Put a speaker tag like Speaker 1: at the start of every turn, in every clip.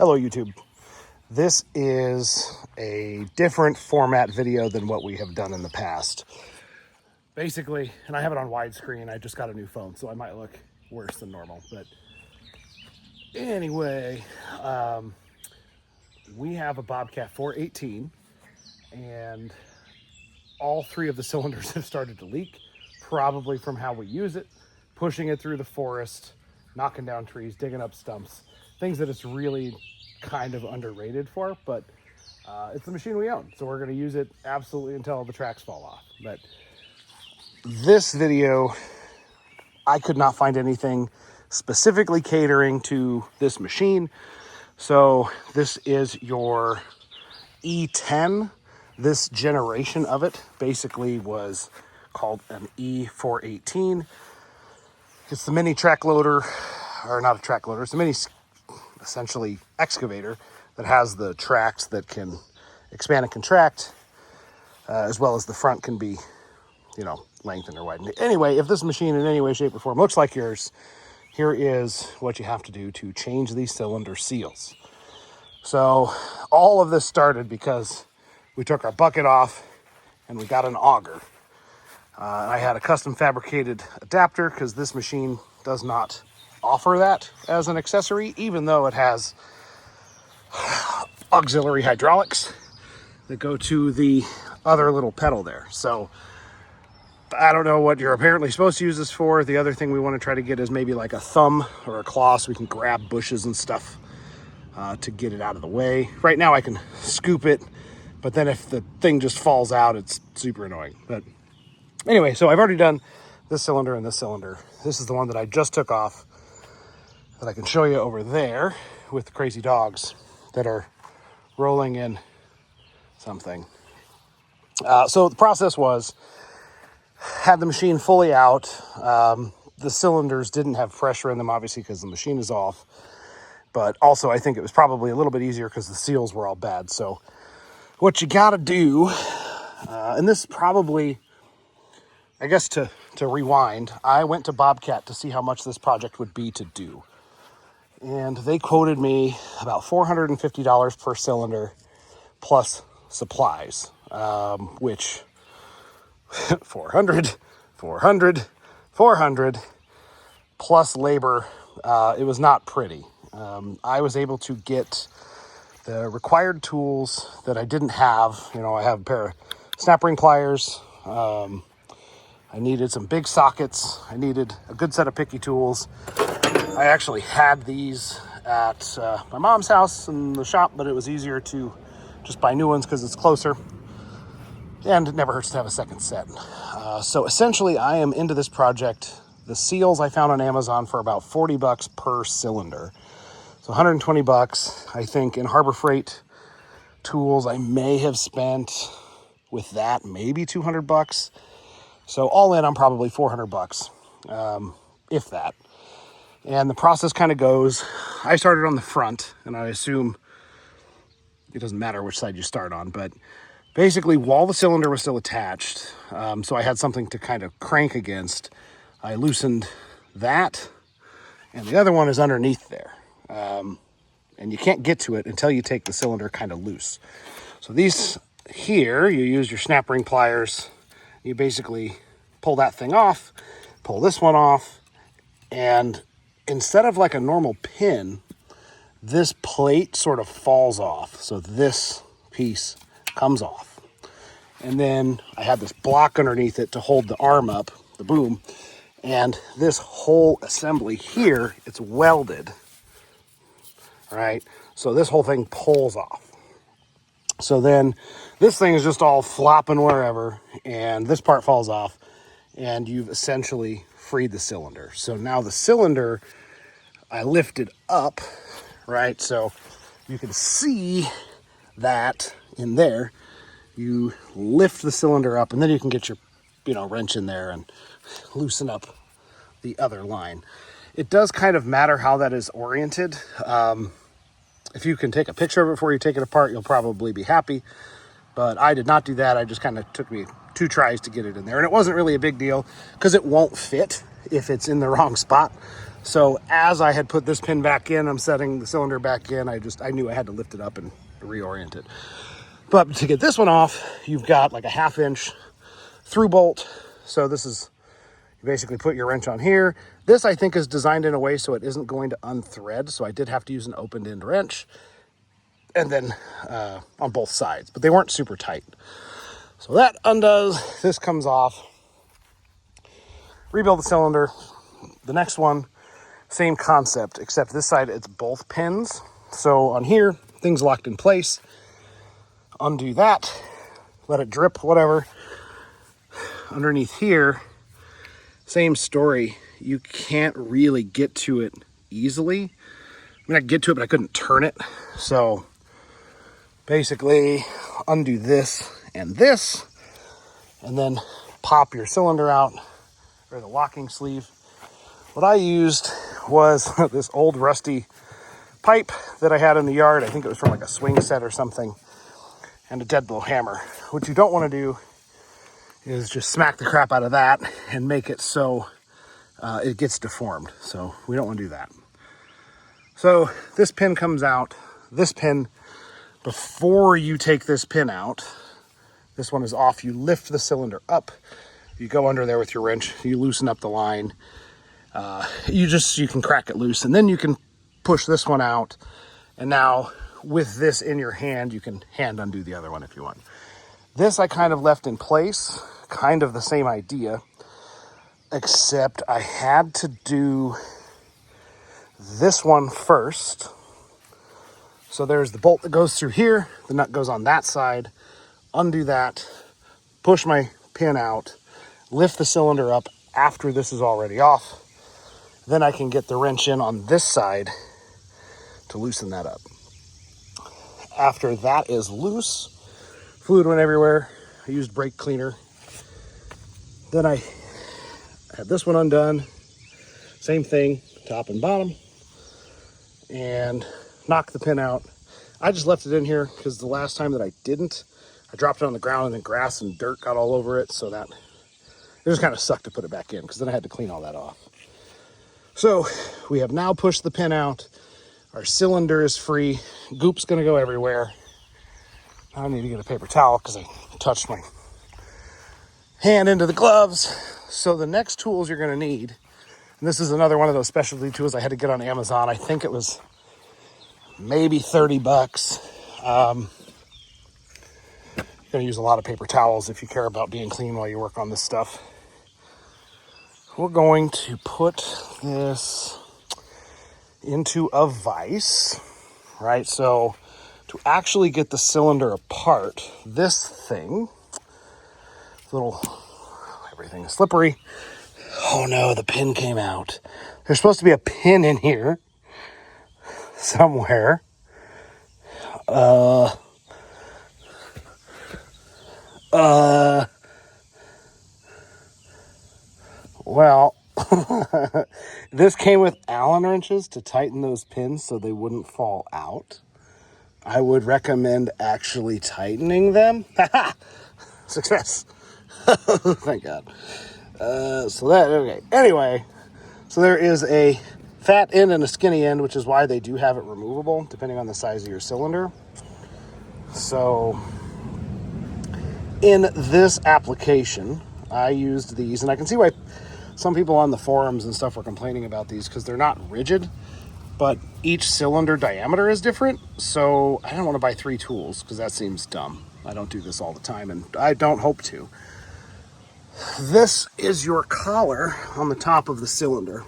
Speaker 1: Hello YouTube. This is a different format video than what we have done in the past. Basically, and I have it on widescreen, I just got a new phone, so I might look worse than normal. But anyway, we have a Bobcat 418, and all three of the cylinders have started to leak, probably from how we use it, pushing it through the forest, knocking down trees, digging up stumps, things that it's really kind of underrated for, but it's the machine we own, so we're going to use it absolutely until the tracks fall off. But this video, I could not find anything specifically catering to this machine, so this is your E10. This generation of it basically was called an E418. It's the mini track loader, or not a track loader, it's a mini essentially excavator that has the tracks that can expand and contract, as well as the front can be, lengthened or widened. Anyway, if this machine in any way, shape, or form looks like yours, here is what you have to do to change these cylinder seals. So all of this started because we took our bucket off and we got an auger. I had a custom fabricated adapter because this machine does not offer that as an accessory, even though it has auxiliary hydraulics that go to the other little pedal there. So I don't know what you're apparently supposed to use this for. The other thing we want to try to get is maybe like a thumb or a claw so we can grab bushes and stuff to get it out of the way. Right now I can scoop it, but then if the thing just falls out, it's super annoying. But anyway, so I've already done this cylinder and this cylinder. This is the one that I just took off that I can show you over there with the crazy dogs that are rolling in something. So the process was, had the machine fully out. The cylinders didn't have pressure in them, obviously, because the machine is off. But also, I think it was probably a little bit easier because the seals were all bad. So what you got to do, and this probably, I guess to rewind, I went to Bobcat to see how much this project would be to do. And they quoted me about $450 per cylinder plus supplies, which 400 plus labor. It was not pretty. I was able to get the required tools that I didn't have. I have a pair of snap ring pliers. I needed some big sockets. I needed a good set of picky tools. I actually had these at my mom's house in the shop, but it was easier to just buy new ones because it's closer. And it never hurts to have a second set. So essentially, I am into this project. The seals I found on Amazon for about $40 per cylinder. So $120, I think. In Harbor Freight tools, I may have spent with that maybe $200. So all in, I'm probably $400, if that. And the process kind of goes, I started on the front, and I assume it doesn't matter which side you start on, but basically while the cylinder was still attached, so I had something to kind of crank against, I loosened that, and the other one is underneath there. And you can't get to it until you take the cylinder kind of loose. So these here, you use your snap ring pliers, you basically pull that thing off, pull this one off, and instead of like a normal pin, this plate sort of falls off. So this piece comes off. And then I had this block underneath it to hold the arm up, the boom. And this whole assembly here, it's welded. All right. So this whole thing pulls off. So then this thing is just all flopping wherever, and this part falls off, and you've essentially freed the cylinder. So now the cylinder, I lifted up, right? So you can see that in there. You lift the cylinder up, and then you can get your, wrench in there and loosen up the other line. It does kind of matter how that is oriented. If you can take a picture of it before you take it apart, you'll probably be happy. But I did not do that. I just kind of took me 2 tries to get it in there. And it wasn't really a big deal because it won't fit if it's in the wrong spot. So as I had put this pin back in, I'm setting the cylinder back in, I knew I had to lift it up and reorient it. But to get this one off, you've got like a 1/2 inch through bolt. So this is, you basically put your wrench on here. This I think is designed in a way so it isn't going to unthread. So I did have to use an open end wrench, and then on both sides, but they weren't super tight. So that undoes, this comes off. Rebuild the cylinder. The next one, same concept, except this side it's both pins. So on here, things locked in place. Undo that, let it drip, whatever. Underneath here, same story. You can't really get to it easily. I mean, I could get to it, but I couldn't turn it. So basically undo this, and then pop your cylinder out, or the locking sleeve. What I used was this old rusty pipe that I had in the yard. I think it was from like a swing set or something, and a dead blow hammer. What you don't want to do is just smack the crap out of that and make it so it gets deformed. So we don't want to do that. So this pin comes out. This pin, before you take this pin out, this one is off. You lift the cylinder up. You go under there with your wrench. You loosen up the line. You can crack it loose, and then you can push this one out. And now with this in your hand, you can hand undo the other one if you want. This I kind of left in place, kind of the same idea, except I had to do this one first. So there's the bolt that goes through here, the nut goes on that side. Undo that, push my pin out, lift the cylinder up after this is already off. Then I can get the wrench in on this side to loosen that up. After that is loose, fluid went everywhere. I used brake cleaner. Then I had this one undone, same thing, top and bottom, and knocked the pin out. I just left it in here because the last time that I didn't, I dropped it on the ground and then grass and dirt got all over it, so that it just kind of sucked to put it back in because then I had to clean all that off. So we have now pushed the pin out. Our cylinder is free. Goop's gonna go everywhere. I need to get a paper towel because I touched my hand into the gloves. So the next tools you're gonna need, and this is another one of those specialty tools I had to get on Amazon. I think it was maybe $30. You're gonna use a lot of paper towels if you care about being clean while you work on this stuff. We're going to put this into a vise, right? So to actually get the cylinder apart, this thing, everything is slippery. Oh no, the pin came out. There's supposed to be a pin in here somewhere. Well, this came with Allen wrenches to tighten those pins so they wouldn't fall out. I would recommend actually tightening them. Success. Thank God. Okay. Anyway, so there is a fat end and a skinny end, which is why they do have it removable, depending on the size of your cylinder. So in this application, I used these, and I can see why some people on the forums and stuff were complaining about these because they're not rigid, but each cylinder diameter is different. So I don't want to buy 3 tools because that seems dumb. I don't do this all the time, and I don't hope to. This is your collar on the top of the cylinder,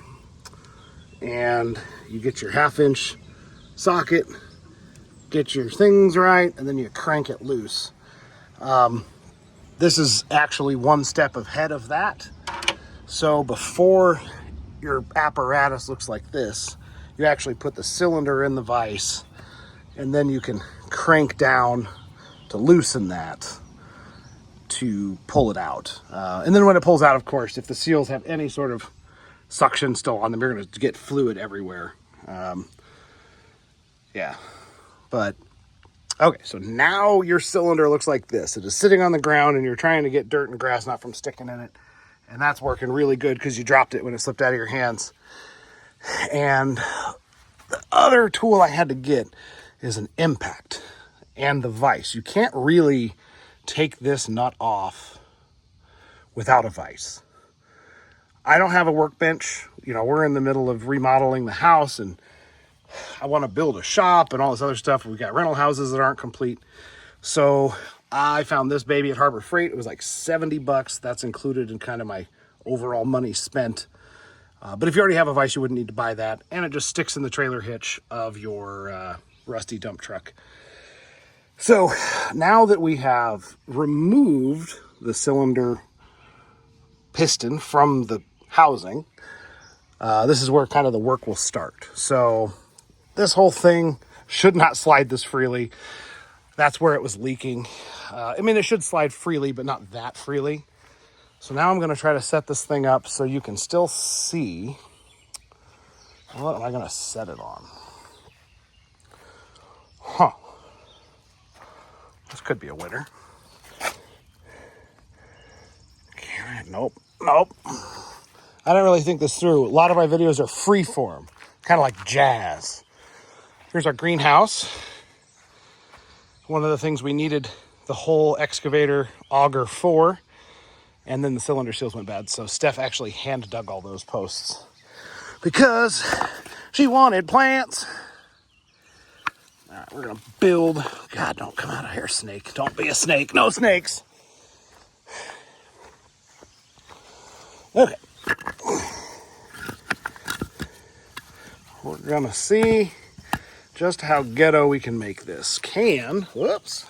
Speaker 1: and you get your 1/2 inch socket, get your things right, and then you crank it loose. This is actually one step ahead of that. So before your apparatus looks like this, you actually put the cylinder in the vise, and then you can crank down to loosen that to pull it out. And then when it pulls out, of course, if the seals have any sort of suction still on them, you're going to get fluid everywhere. Yeah, but okay, so now your cylinder looks like this. It is sitting on the ground, and you're trying to get dirt and grass not from sticking in it. And that's working really good because you dropped it when it slipped out of your hands. And the other tool I had to get is an impact and the vise. You can't really take this nut off without a vise. I don't have a workbench. You know, we're in the middle of remodeling the house and I want to build a shop and all this other stuff. We've got rental houses that aren't complete. So I found this baby at Harbor Freight. It was like 70 bucks. That's included in kind of my overall money spent. But if you already have a vise, you wouldn't need to buy that. And it just sticks in the trailer hitch of your rusty dump truck. So now that we have removed the cylinder piston from the housing, this is where kind of the work will start. So this whole thing should not slide this freely. That's where it was leaking. I mean, it should slide freely, but not that freely. So now I'm going to try to set this thing up so you can still see. What am I going to set it on? Huh. This could be a winner. Nope. I don't really think this through. A lot of my videos are freeform, kind of like jazz. Here's our greenhouse. One of the things we needed the whole excavator auger for, and then the cylinder seals went bad. So Steph actually hand dug all those posts because she wanted plants. All right, we're gonna build. God, don't come out of here, snake. Don't be a snake. No snakes. Okay. We're gonna see just how ghetto we can make this. Whoops,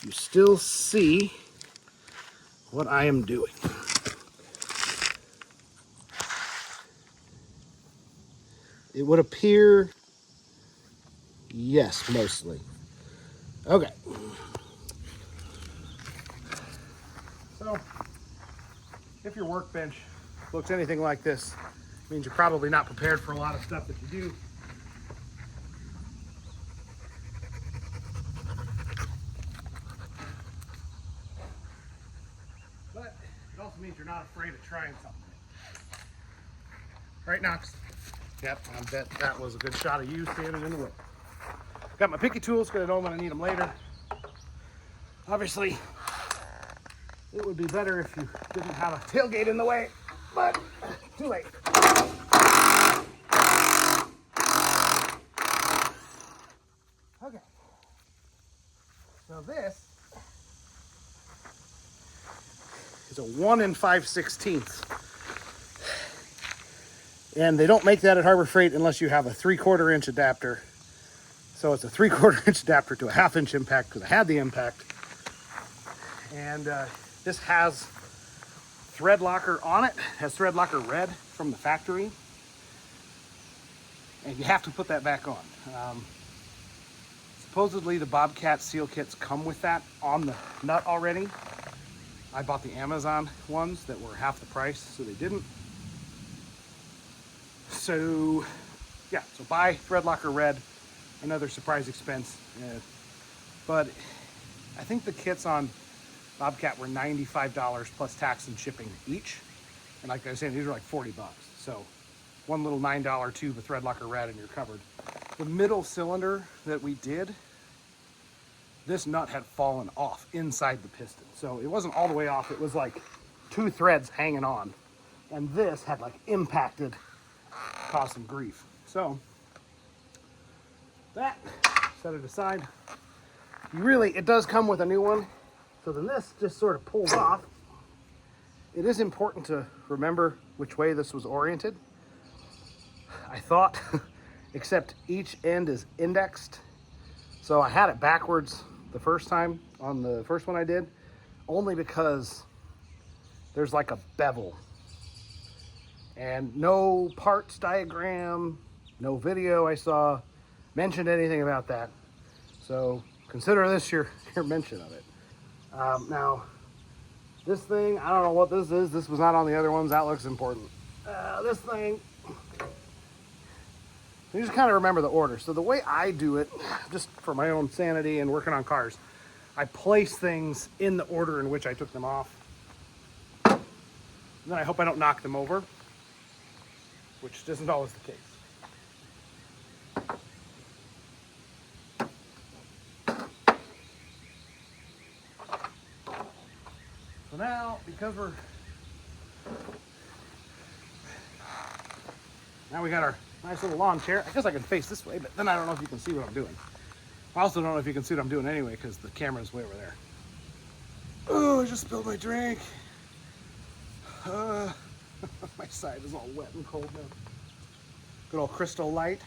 Speaker 1: you still see what I am doing. It would appear, yes, mostly. Okay. So, if your workbench looks anything like this, it means you're probably not prepared for a lot of stuff that you do. But it also means you're not afraid of trying something. Right, Knox? Yep, I bet that was a good shot of you standing in the way. Got my picky tools because I know I'm going to need them later. Obviously, it would be better if you didn't have a tailgate in the way, but too late. Okay. So this is a 1 5/16. And they don't make that at Harbor Freight unless you have a 3/4 inch adapter. So it's a 3/4 inch adapter to a 1/2 inch impact because I had the impact. And this has thread locker on it. It has thread locker red from the factory. And you have to put that back on. Supposedly the Bobcat seal kits come with that on the nut already. I bought the Amazon ones that were half the price, so they didn't. So, yeah, so buy thread locker red, another surprise expense. But I think the kits on Bobcat were $95 plus tax and shipping each. And like I was saying, these are like 40 bucks. So one little $9 tube of thread locker red and you're covered. The middle cylinder that we did, this nut had fallen off inside the piston. So it wasn't all the way off. It was like 2 threads hanging on. And this had like impacted, caused some grief. So that, set it aside. It does come with a new one. So then this just sort of pulls off. It is important to remember which way this was oriented. I thought, except each end is indexed. So I had it backwards the first time on the first one I did, only because there's like a bevel. And no parts diagram, no video I saw mentioned anything about that. So consider this your mention of it. Now, this thing, I don't know what this is. This was not on the other ones. That looks important. This thing, you just kind of remember the order. So the way I do it, just for my own sanity and working on cars, I place things in the order in which I took them off. And then I hope I don't knock them over, which isn't always the case. So now, because now we got our nice little lawn chair. I guess I can face this way, but then I don't know if you can see what I'm doing. I also don't know if you can see what I'm doing anyway, because the camera's way over there. Oh, I just spilled my drink. My side is all wet and cold now. Good old Crystal Light.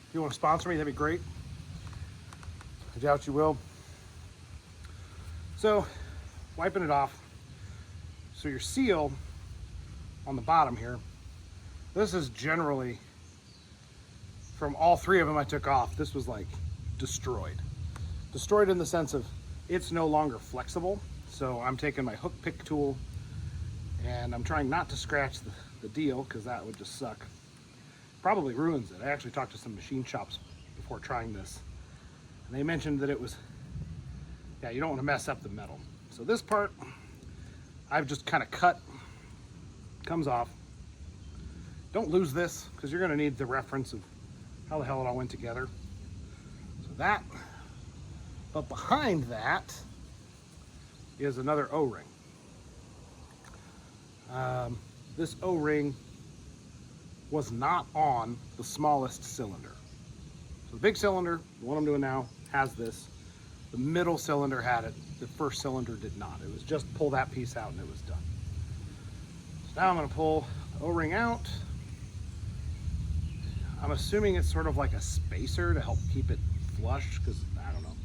Speaker 1: If you want to sponsor me, that'd be great. I doubt you will. So, wiping it off. So your seal on the bottom here, this is generally, from all three of them I took off, this was like destroyed. Destroyed in the sense of it's no longer flexible. So I'm taking my hook pick tool and I'm trying not to scratch the deal, because that would just suck. Probably ruins it. I actually talked to some machine shops before trying this, and they mentioned that it was, yeah, you don't want to mess up the metal. So this part I've just kind of cut, comes off. Don't lose this, because you're going to need the reference of how the hell it all went together. So that, but behind that is another O-ring. This O-ring was not on the smallest cylinder. So the big cylinder, the one I'm doing now, has this. The middle cylinder had it. The first cylinder did not. It was just pull that piece out and it was done. So now I'm going to pull the O-ring out. I'm assuming it's sort of like a spacer to help keep it flush, because I don't know.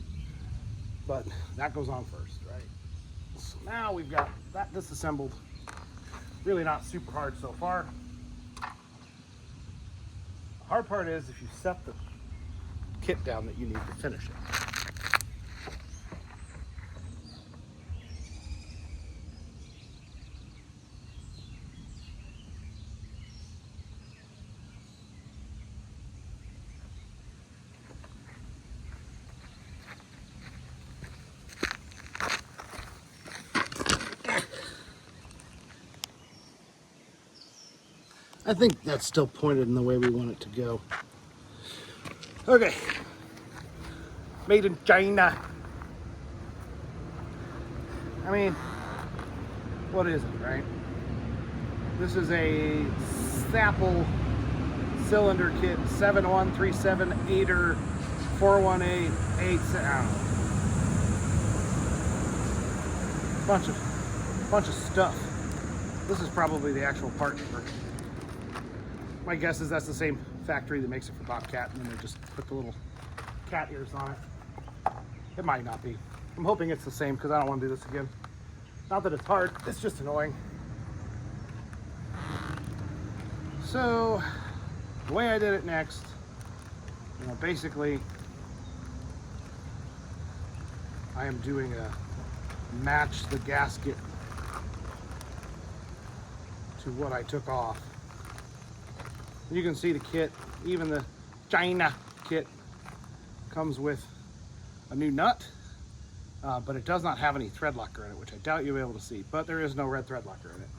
Speaker 1: But that goes on first, right? So now we've got that disassembled. Really not super hard so far. The hard part is if you set the kit down that you need to finish it. I think that's still pointed in the way we want it to go. Okay. Made in China. I mean, what is it, right? This is a Sapple cylinder kit, 7137-8er 418-8, I don't know. Bunch of stuff. This is probably the actual part number. My guess is that's the same factory that makes it for Bobcat, and then they just put the little cat ears on it. It might not be. I'm hoping it's the same, because I don't want to do this again. Not that it's hard, it's just annoying. So, the way I did it next, basically, I am doing a match the gasket to what I took off. You can see the kit, even the China kit, comes with a new nut, but it does not have any thread locker in it, which I doubt you'll be able to see, but there is no red thread locker in it.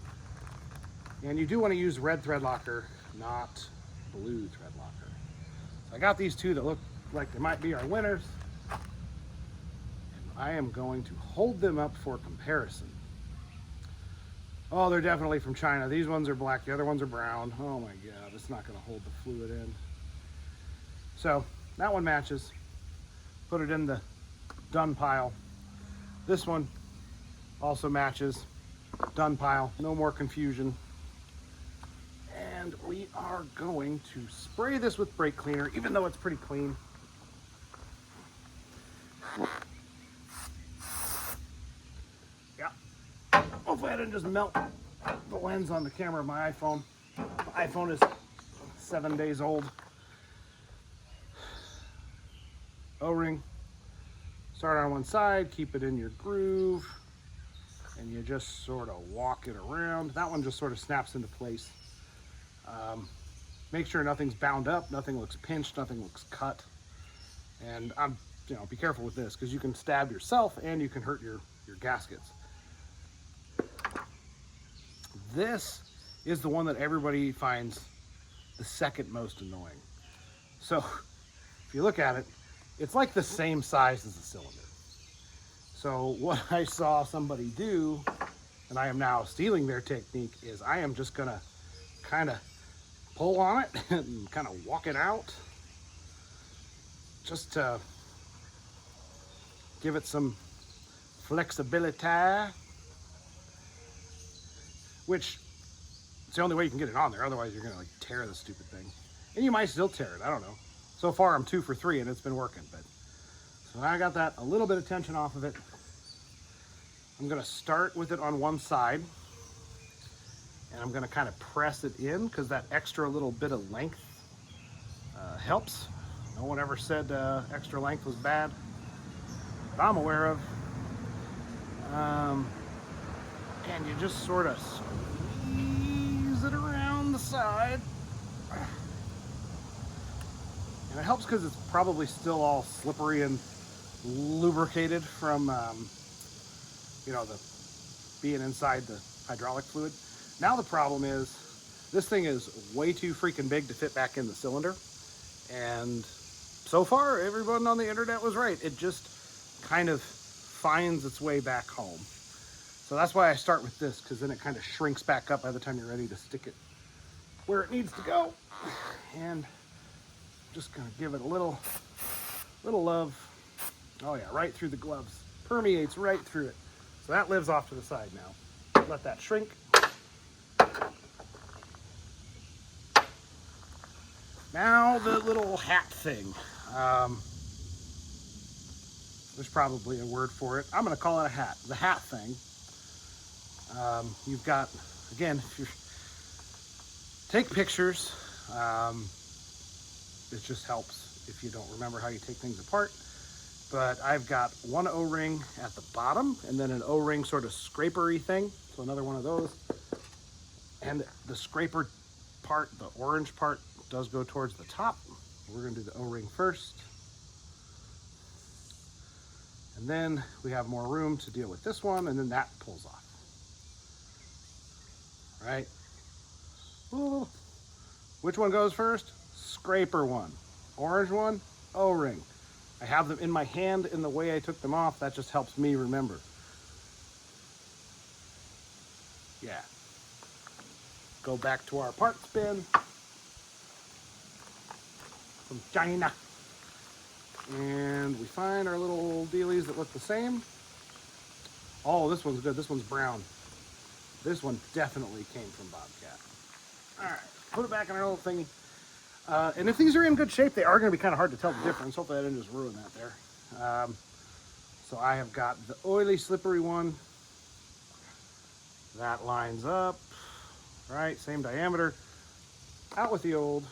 Speaker 1: And you do want to use red thread locker, not blue thread locker. So I got these two that look like they might be our winners. And I am going to hold them up for comparison. Oh, they're definitely from China. These ones are black, the other ones are brown. Oh my God, it's not gonna hold the fluid in. So that one matches. Put it in the done pile. This one also matches. Done pile, no more confusion. And we are going to spray this with brake cleaner, even though it's pretty clean. Yeah. Hopefully I didn't just melt the lens on the camera of my iPhone. My iPhone is 7 days old. O-ring. Start on one side, keep it in your groove, and you just sort of walk it around. That one just sort of snaps into place. Make sure nothing's bound up, nothing looks pinched, nothing looks cut. And be careful with this, because you can stab yourself and you can hurt your gaskets. This is the one that everybody finds the second most annoying. So if you look at it, it's like the same size as the cylinder. So what I saw somebody do, and I am now stealing their technique, is I am just gonna kind of pull on it and kind of walk it out, just to give it some flexibility, which it's the only way you can get it on there. Otherwise you're gonna like tear the stupid thing, and you might still tear it. I don't know. So far I'm 2 for 3 and it's been working. But so I got that a little bit of tension off of it. I'm gonna start with it on one side, and I'm gonna kind of press it in, because that extra little bit of length helps. No one ever said extra length was bad that I'm aware of. And you just sort of squeeze it around the side. And it helps because it's probably still all slippery and lubricated from the being inside the hydraulic fluid. Now the problem is this thing is way too freaking big to fit back in the cylinder. And so far, everyone on the internet was right. It just kind of finds its way back home. So that's why I start with this, because then it kind of shrinks back up by the time you're ready to stick it where it needs to go. And just gonna give it a little love. Oh yeah, right through the gloves. Permeates right through it. So that lives off to the side now. Let that shrink. Now the little hat thing. There's probably a word for it. I'm gonna call it a hat. The hat thing. You've got, again, if you take pictures, it just helps if you don't remember how you take things apart. But I've got one O-ring at the bottom, and then an O-ring sort of scrapery thing. So another one of those. And the scraper part, the orange part, does go towards the top. We're gonna do the O-ring first. And then we have more room to deal with this one, and then that pulls off. All right. Ooh. Which one goes first? Scraper one. Orange one, O-ring. I have them in my hand in the way I took them off. That just helps me remember. Yeah. Go back to our parts bin from China. And we find our little dealies that look the same. Oh, this one's good. This one's brown. This one definitely came from Bobcat. All right, put it back in our little thingy. And if these are in good shape, they are going to be kind of hard to tell the difference. Hopefully I didn't just ruin that there. So I have got the oily, slippery one. That lines up. Right, same diameter. Out with the old.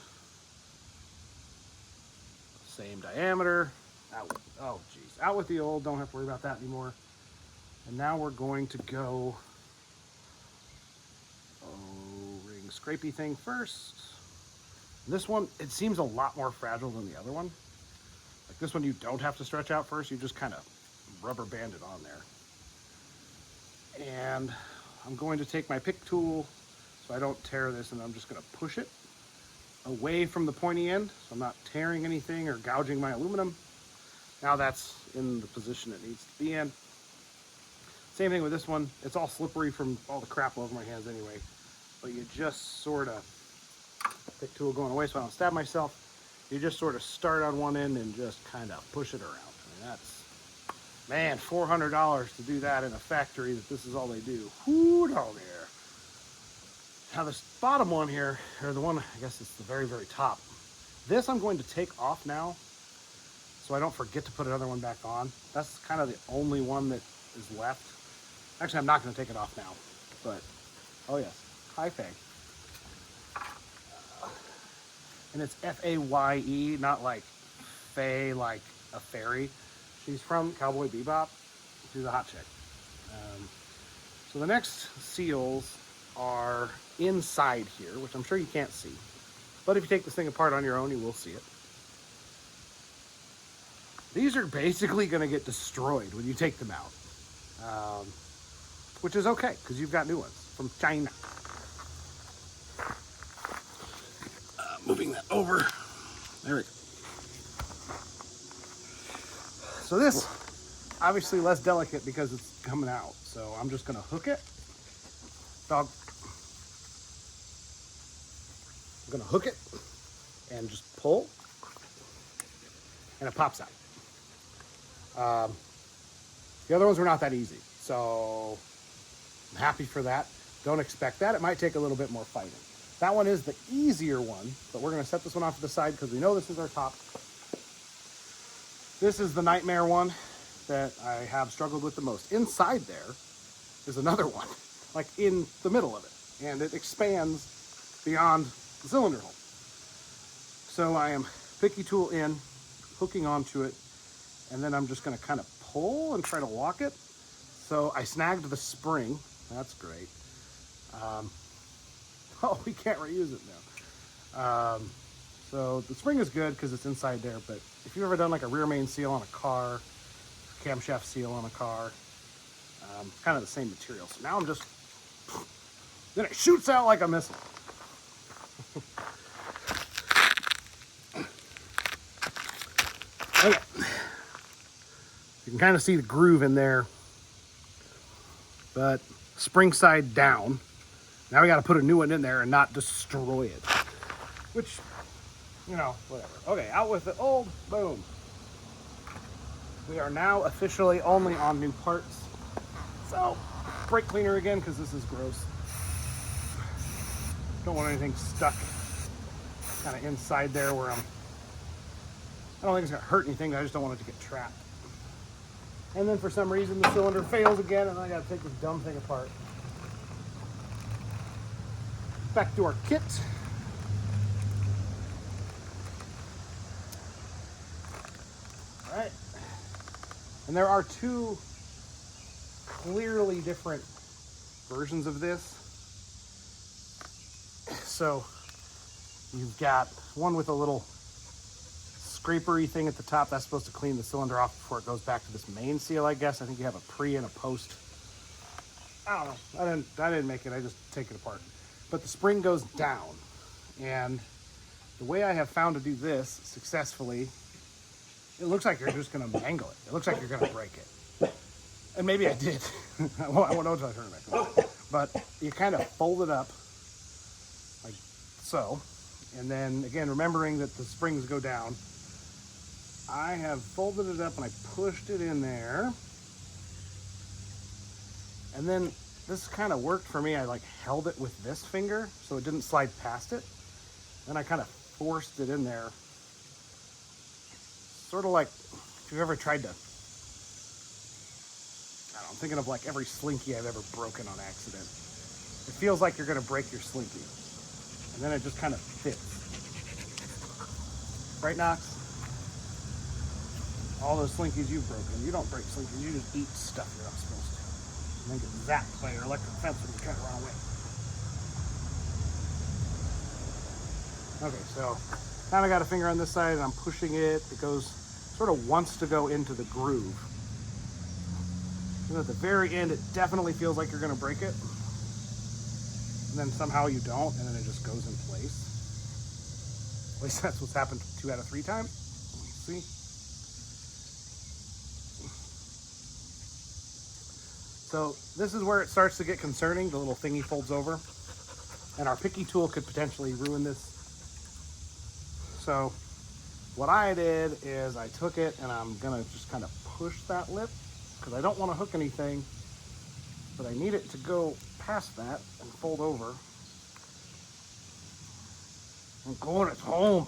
Speaker 1: Same diameter. Out, oh, geez. Out with the old. Don't have to worry about that anymore. And now we're going to go O-ring scrapey thing first. This one, it seems a lot more fragile than the other one. Like this one, you don't have to stretch out first. You just kind of rubber band it on there. And I'm going to take my pick tool so I don't tear this, and I'm just going to push it away from the pointy end, so I'm not tearing anything or gouging my aluminum. Now that's in the position it needs to be in. Same thing with this one. It's all slippery from all the crap all over my hands anyway, but you just sort of, pick tool going away so I don't stab myself, you just sort of start on one end and just kind of push it around. I mean, that's, man, $400 to do that in a factory that this is all they do. Whoo, dog there. Now this bottom one here, or the one, I guess it's the very, very top. This I'm going to take off now so I don't forget to put another one back on. That's kind of the only one that is left. Actually, I'm not going to take it off now, but, oh yes, hi Faye. And it's F-A-Y-E, not like Faye, like a fairy. She's from Cowboy Bebop. She's a hot chick. So the next seals are inside here, which I'm sure you can't see. But if you take this thing apart on your own, you will see it. These are basically going to get destroyed when you take them out. Which is okay, because you've got new ones from China. that over. There we go. So this, obviously less delicate because it's coming out. So I'm just gonna hook it. Dog. I'm gonna hook it and just pull, and it pops out. The other ones were not that easy, so I'm happy for that. Don't expect that. It might take a little bit more fighting. That one is the easier one, but we're gonna set this one off to the side because we know this is our top. This is the nightmare one that I have struggled with the most. Inside there is another one, like in the middle of it, and it expands beyond the cylinder hole. So I am picky tool in, hooking onto it, and then I'm just gonna kind of pull and try to lock it. So I snagged the spring. That's great. Oh, we can't reuse it now. So the spring is good because it's inside there, but if you've ever done like a rear main seal on a car, camshaft seal on a car, kind of the same material. So now I'm just, then it shoots out like a missile. Okay. You can kind of see the groove in there, but spring side down. Now we got to put a new one in there and not destroy it, which, you know, whatever. Okay, out with the old, boom. We are now officially only on new parts. So, brake cleaner again, because this is gross. Don't want anything stuck kind of inside there where I don't think it's gonna hurt anything, I just don't want it to get trapped. And then for some reason the cylinder fails again and I gotta take this dumb thing apart. Back to our kit. All right. And there are two clearly different versions of this. So you've got one with a little scrapery thing at the top that's supposed to clean the cylinder off before it goes back to this main seal, I guess. I think you have a pre and a post. I don't know. I didn't make it. I just take it apart. But the spring goes down. And the way I have found to do this successfully, it looks like you're just going to mangle it. It looks like you're going to break it. And maybe I did. I won't know until I turn it back on. But you kind of fold it up like so. And then, again, remembering that the springs go down, I have folded it up and I pushed it in there. And then this kind of worked for me. I like held it with this finger so it didn't slide past it. Then I kind of forced it in there. Sort of like if you've ever tried to, I don't know, I'm thinking of like every slinky I've ever broken on accident. It feels like you're gonna break your slinky. And then it just kind of fits. Right, Knox? All those slinkies you've broken, you don't break slinkies, you just eat stuff you're not supposed to. And then get zapped by your electric fence when you try to run away. Okay, so now I got a finger on this side and I'm pushing it. It goes, sort of wants to go into the groove. And at the very end, it definitely feels like you're gonna break it. And then somehow you don't, and then it just goes in place. At least that's what's happened 2 out of 3 times. See? So this is where it starts to get concerning. The little thingy folds over. And our picky tool could potentially ruin this. So what I did is I took it and I'm gonna just kind of push that lip because I don't want to hook anything, but I need it to go past that and fold over. I'm going, it's home.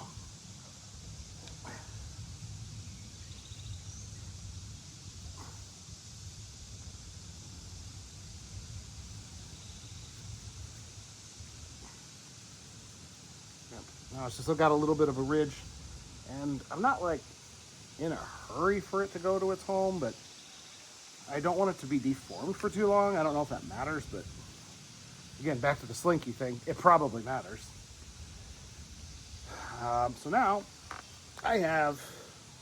Speaker 1: Now it's still got a little bit of a ridge, and I'm not like in a hurry for it to go to its home, but I don't want it to be deformed for too long. I don't know if that matters, but again, back to the slinky thing, it probably matters. So now I have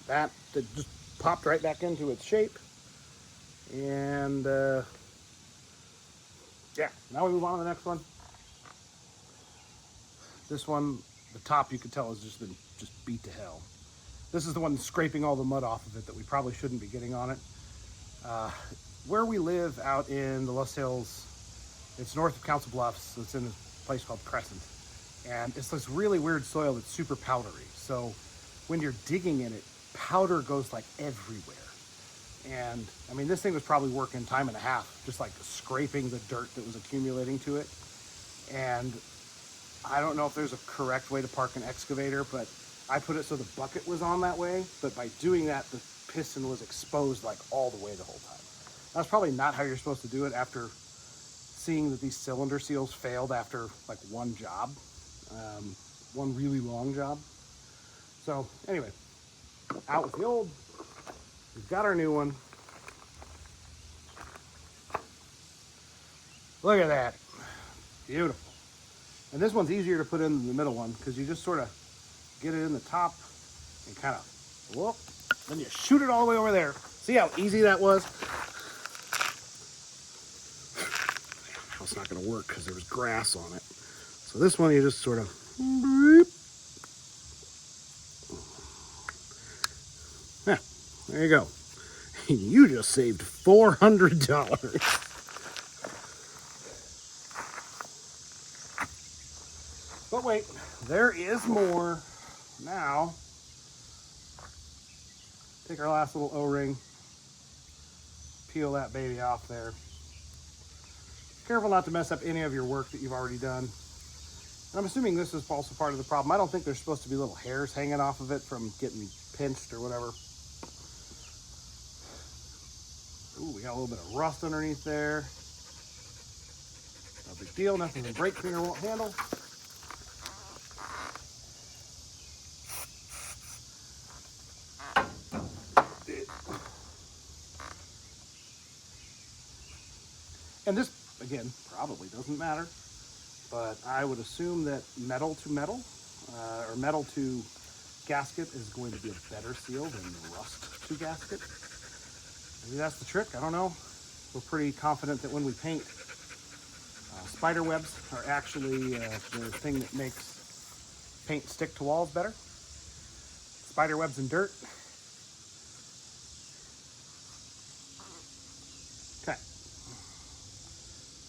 Speaker 1: that just popped right back into its shape, and yeah, now we move on to the next one. This one the top you could tell has just been beat to hell. This is the one scraping all the mud off of it that we probably shouldn't be getting on it. Where we live out in the Lost Hills, it's north of Council Bluffs. It's in a place called Crescent. And it's this really weird soil that's super powdery. So when you're digging in it, powder goes like everywhere. And I mean, this thing was probably working time and a half, just like scraping the dirt that was accumulating to it. And I don't know if there's a correct way to park an excavator, but I put it so the bucket was on that way. But by doing that, the piston was exposed like all the way the whole time. That's probably not how you're supposed to do it after seeing that these cylinder seals failed after like one job, one really long job. So anyway, out with the old. We've got our new one. Look at that. Beautiful. And this one's easier to put in than the middle one because you just sort of get it in the top and kind of whoop, then you shoot it all the way over there. See how easy that was? Now it's not going to work because there was grass on it. So this one you just sort of boop. Yeah, there you go. You just saved $400. But wait, there is more. Now, take our last little O-ring, peel that baby off there. Careful not to mess up any of your work that you've already done. And I'm assuming this is also part of the problem. I don't think there's supposed to be little hairs hanging off of it from getting pinched or whatever. Ooh, we got a little bit of rust underneath there. No big deal, nothing the brake cleaner won't handle. And this, again, probably doesn't matter, but I would assume that metal to metal, or metal to gasket is going to be a better seal than rust to gasket. Maybe that's the trick, I don't know. We're pretty confident that when we paint, spider webs are actually the thing that makes paint stick to walls better. Spider webs and dirt. Okay.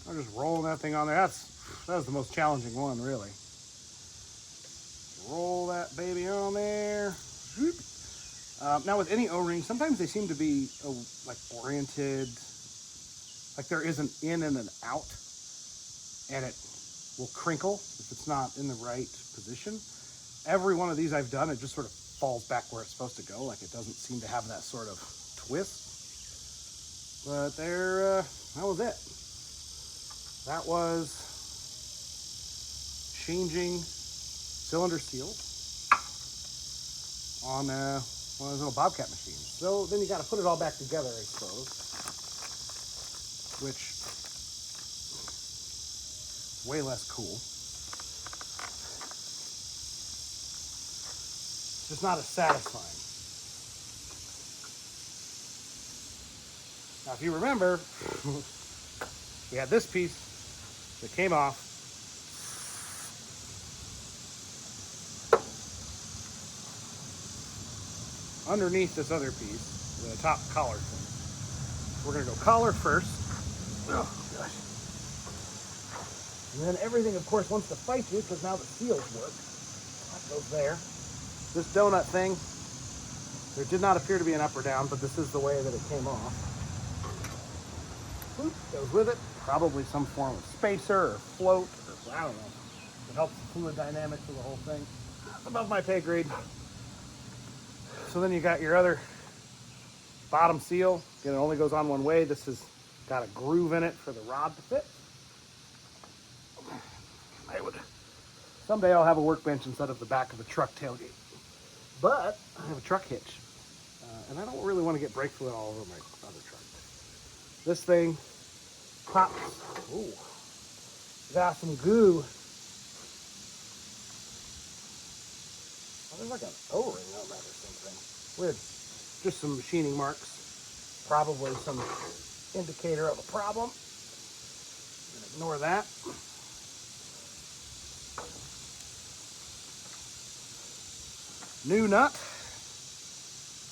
Speaker 1: I'm just rolling that thing on there. That was the most challenging one, really. Roll that baby on there. Now with any O-ring, sometimes they seem to be like oriented, like there is an in and an out, and it will crinkle if it's not in the right position. Every one of these I've done, it just sort of falls back where it's supposed to go, like it doesn't seem to have that sort of twist. But there, that was it. That was changing cylinder seals on one of those little Bobcat machines. So then you got to put it all back together, I suppose, which is way less cool. It's just not as satisfying. Now, if you remember, we had this piece that came off. Underneath this other piece, the top collar thing. We're gonna go collar first. Oh gosh. And then everything, of course, wants to fight you because now the seals work. That goes there. This donut thing, there did not appear to be an up or down, but this is the way that it came off. Oop, goes with it. Probably some form of spacer or float, or I don't know. It helps the fluid dynamics of the whole thing. That's above my pay grade. So then you got your other bottom seal. Again, it only goes on one way. This has got a groove in it for the rod to fit. Someday I'll have a workbench instead of the back of a truck tailgate. But I have a truck hitch. And I don't really want to get brake fluid all over my other truck. This thing pops. Ooh. Got some goo. Oh, there's like an O-ring on that or something. Weird. Just some machining marks. Probably some indicator of a problem. Ignore that. new nut.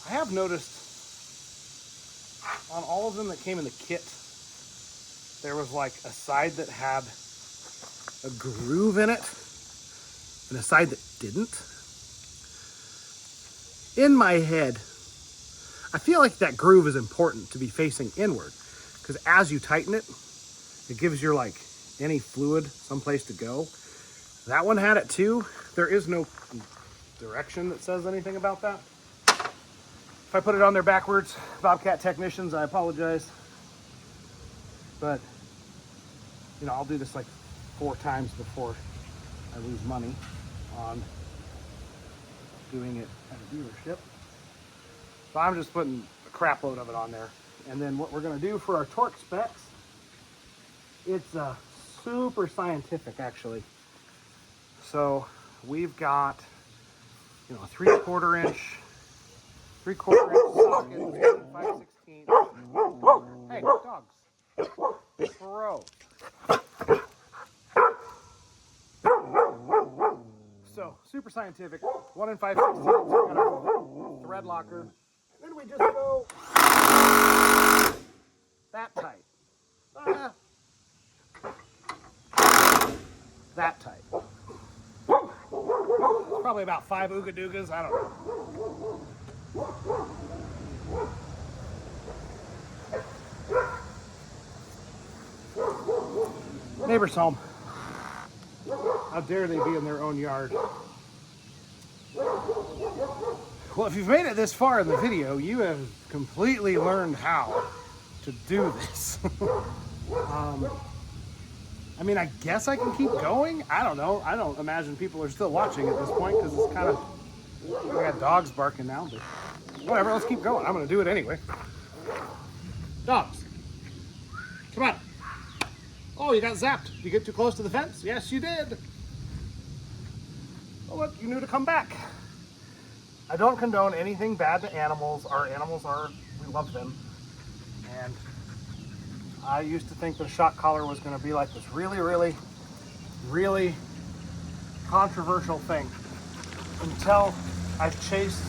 Speaker 1: I have noticed on all of them that came in the kit, there was like a side that had a groove in it and a side that didn't. In my head, I feel like that groove is important to be facing inward, because as you tighten it, it gives your like any fluid someplace to go. That one had it too. There is no direction that says anything about that. If I put it on there backwards, Bobcat technicians, I apologize. But, you know, I'll do this like 4 times before I lose money on doing it at a dealership. So I'm just putting a crap load of it on there. And then what we're gonna do for our torque specs, it's super scientific actually. So we've got, you know, a 3/4 inch socket with 5/16. Hey, dogs. Bro. So super scientific. 1 5/16 kind of thread locker. Then we just go that tight. That tight. It's probably about 5 Ooga Doogas. I don't know. Neighbor's home. How dare they be in their own yard? Well, if you've made it this far in the video, you have completely learned how to do this. I mean, I guess I can keep going. I don't know. I don't imagine people are still watching at this point because it's kind of, I got dogs barking now, but whatever, let's keep going. I'm going to do it anyway. Dogs, come on. Oh, you got zapped. Did you get too close to the fence? Yes, you did. Oh, look, you knew to come back. I don't condone anything bad to animals. Our animals we love them. And I used to think that a shock collar was going to be like this really, really, really controversial thing until I've chased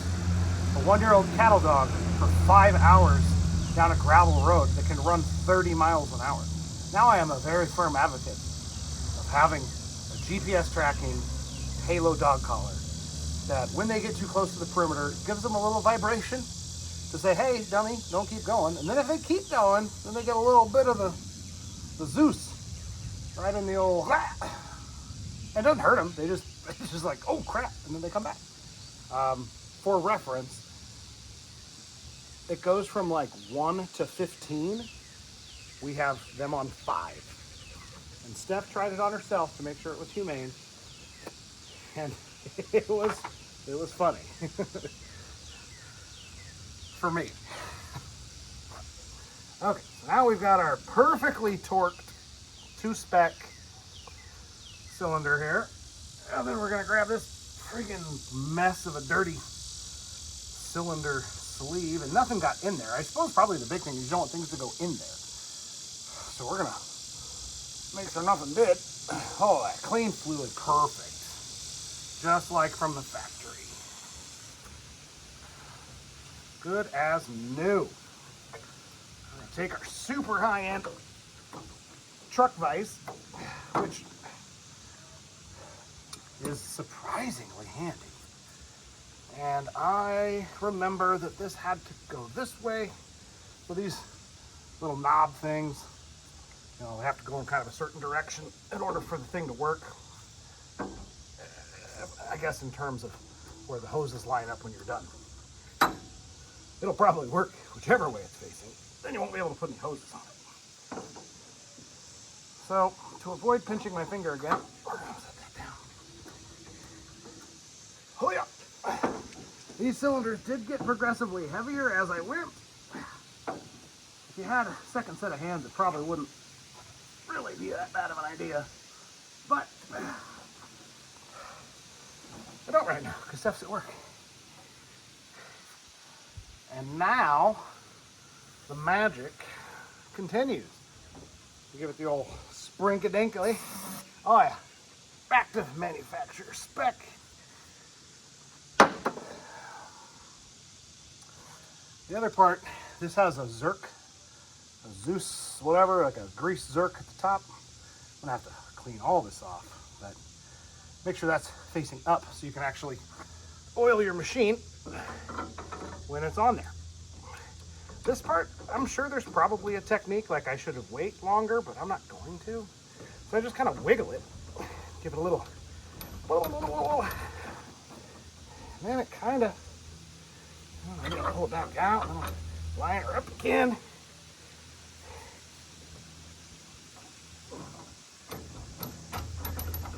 Speaker 1: a 1-year-old cattle dog for 5 hours down a gravel road that can run 30 miles an hour. Now I am a very firm advocate of having a GPS tracking halo dog collar that when they get too close to the perimeter, it gives them a little vibration to say, hey, dummy, don't keep going. And then if they keep going, then they get a little bit of the Zeus right in the old, it doesn't hurt them. It's just like, oh crap, and then they come back. For reference, it goes from like 1 to 15. We have them on 5. And Steph tried it on herself to make sure it was humane. And it was funny. For me. Okay, so now we've got our perfectly torqued 2-spec cylinder here. And then we're gonna grab this freaking mess of a dirty cylinder sleeve, and nothing got in there. I suppose probably the big thing is you don't want things to go in there. So we're gonna make sure nothing did. Oh, that clean fluid, perfect. Just like from the factory. Good as new. We're gonna take our super high-end truck vise, which is surprisingly handy. And I remember that this had to go this way. So these little knob things, you know, they have to go in kind of a certain direction in order for the thing to work. I guess in terms of where the hoses line up when you're done. It'll probably work whichever way it's facing. Then you won't be able to put any hoses on it. So, to avoid pinching my finger again, we're gonna set that down. Oh yeah! These cylinders did get progressively heavier as I went. If you had a second set of hands, it probably wouldn't really be that bad of an idea. But I don't right now, because Steph's at work. And now, the magic continues. You give it the old sprink-a-dinkly. Oh yeah, back to manufacturer spec. The other part, this has a Zerk, a Zeus, whatever, like a grease Zerk at the top. I'm gonna have to clean all this off, but make sure that's facing up so you can actually oil your machine when it's on there. This part, I'm sure there's probably a technique, like I should have waited longer, but I'm not going to. So I just kind of wiggle it, give it a little, and then it kind of, I'm gonna pull it back out, and I'll line her up again.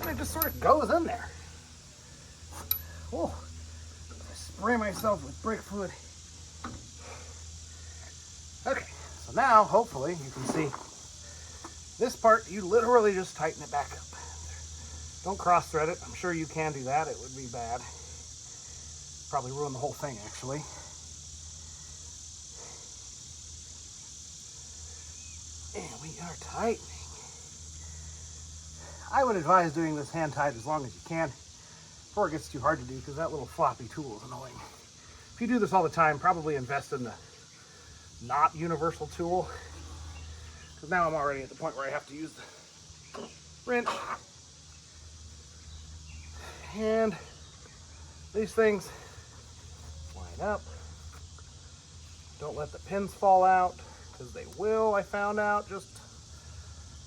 Speaker 1: And it just sort of goes in there. Oh, I spray myself with brake fluid. Okay, so now hopefully you can see this part, you literally just tighten it back up. Don't cross thread it. I'm sure you can do that. It would be bad. Probably ruin the whole thing actually. And we are tightening. I would advise doing this hand tied as long as you can before it gets too hard to do, because that little floppy tool is annoying. If you do this all the time, probably invest in the not universal tool, because now I'm already at the point where I have to use the wrench. And these things line up. Don't let the pins fall out, because they will, I found out just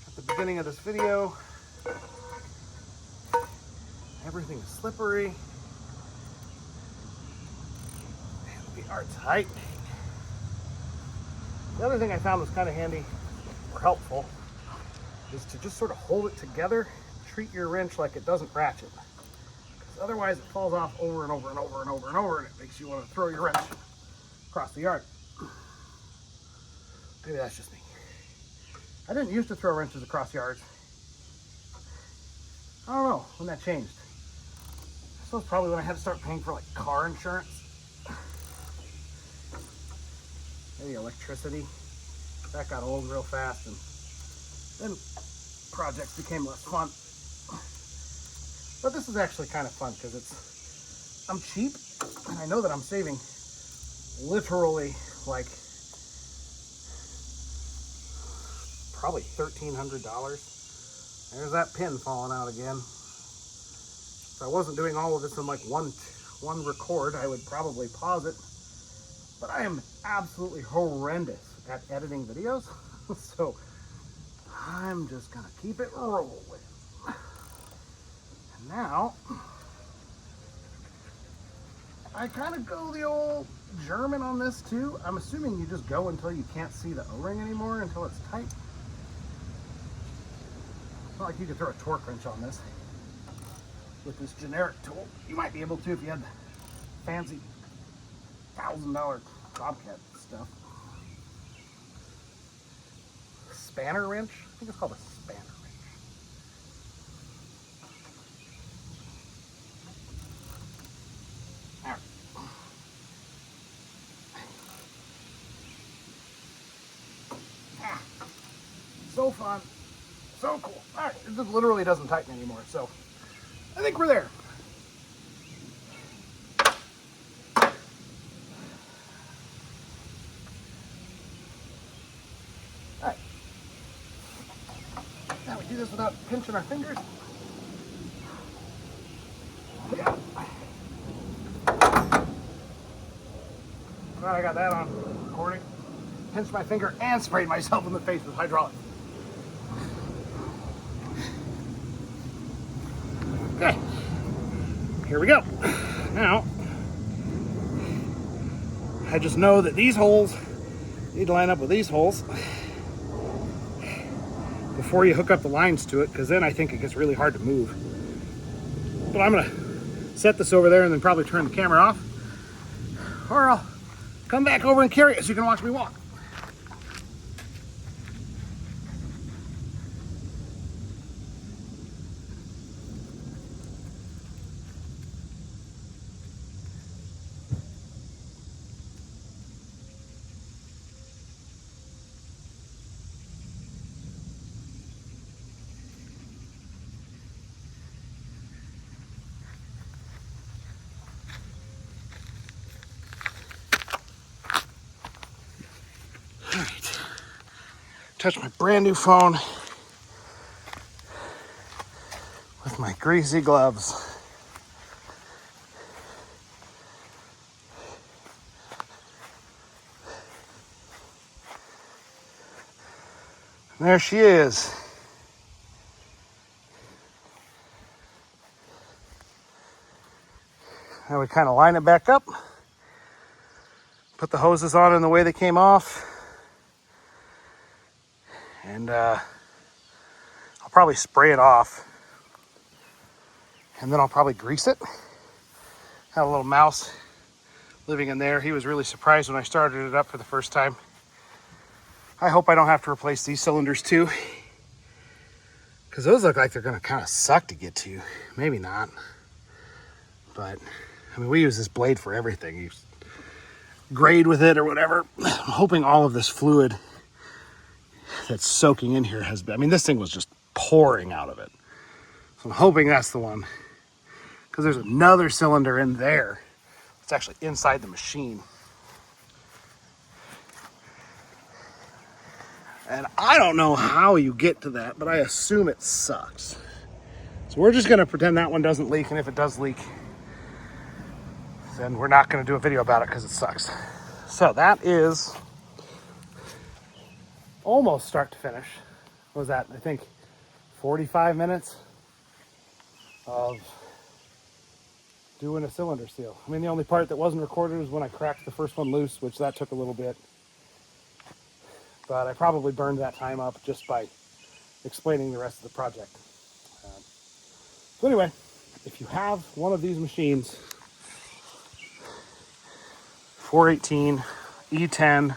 Speaker 1: at the beginning of this video. Everything's slippery. And we are tightening. The other thing I found was kind of handy or helpful is to just sort of hold it together, treat your wrench like it doesn't ratchet. Because otherwise it falls off over and over and over and over and over, and it makes you want to throw your wrench across the yard. Maybe that's just me. I didn't used to throw wrenches across yards. I don't know when that changed. This was probably when I had to start paying for like car insurance. Maybe electricity. That got old real fast, and then projects became less fun. But this is actually kind of fun because I'm cheap, and I know that I'm saving literally like probably $1,300. There's that pin falling out again. If I wasn't doing all of this in like one record, I would probably pause it. But I am absolutely horrendous at editing videos, so I'm just gonna keep it rolling. And now, I kind of go the old German on this too. I'm assuming you just go until you can't see the O-ring anymore, until it's tight. It's not like you could throw a torque wrench on this with this generic tool. You might be able to if you had the fancy $1,000 Bobcat stuff. Spanner wrench? I think it's called a spanner wrench. All right. So fun. So cool. All right, it just literally doesn't tighten anymore, so I think we're there. All right. Now we do this without pinching our fingers. Yeah. Glad I got that on recording. Pinched my finger and sprayed myself in the face with hydraulic. Okay, here we go. Now, I just know that these holes need to line up with these holes before you hook up the lines to it, because then I think it gets really hard to move. But I'm gonna set this over there and then probably turn the camera off, or I'll come back over and carry it so you can watch me walk. touch my brand new phone with my greasy gloves. There she is. Now we kind of line it back up. Put the hoses on in the way they came off. And I'll probably spray it off. And then I'll probably grease it. Had a little mouse living in there. He was really surprised when I started it up for the first time. I hope I don't have to replace these cylinders too, because those look like they're going to kind of suck to get to. Maybe not. But, I mean, we use this blade for everything. You grade with it or whatever. I'm hoping all of this fluid that's soaking in here has been, I mean, this thing was just pouring out of it. So I'm hoping that's the one, because there's another cylinder in there. It's actually inside the machine. And I don't know how you get to that, but I assume it sucks. So we're just going to pretend that one doesn't leak, and if it does leak, then we're not going to do a video about it because it sucks. So that is almost start to finish. What was that? I think 45 minutes of doing a cylinder seal. I mean, the only part that wasn't recorded was when I cracked the first one loose, which that took a little bit. But I probably burned that time up just by explaining the rest of the project. So anyway, if you have one of these machines, 418, E10,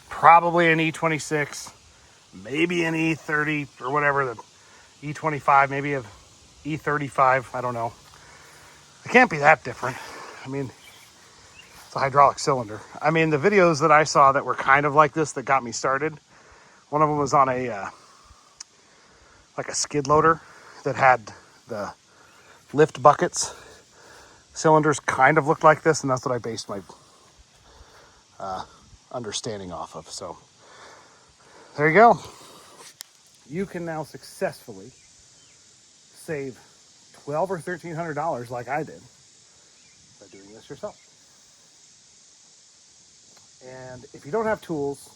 Speaker 1: probably an E26, maybe an E30 or whatever, the E25, maybe a E35, I don't know. It can't be that different. I mean, it's a hydraulic cylinder. I mean, the videos that I saw that were kind of like this that got me started, one of them was on a like a skid loader that had the lift buckets. Cylinders kind of looked like this, and that's what I based my understanding off of. So there you go. You can now successfully save $1,200 or $1,300 like I did by doing this yourself. And if you don't have tools,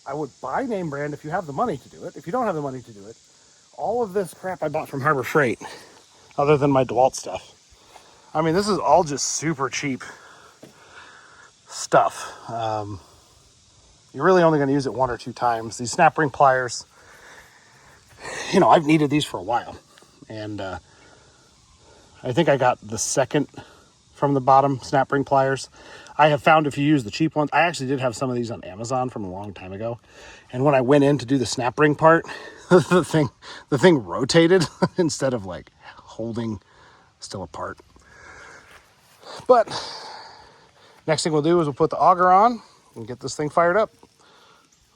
Speaker 1: I would buy name brand if you have the money to do it. If you don't have the money to do it, all of this crap I bought from Harbor Freight, other than my DeWalt stuff. I mean, this is all just super cheap stuff. You're really only going to use it 1 or 2 times. These snap ring pliers, you know, I've needed these for a while. And I think I got the second from the bottom snap ring pliers. I have found if you use the cheap ones, I actually did have some of these on Amazon from a long time ago. And when I went in to do the snap ring part, the thing rotated instead of like holding still apart. But next thing we'll do is we'll put the auger on and get this thing fired up.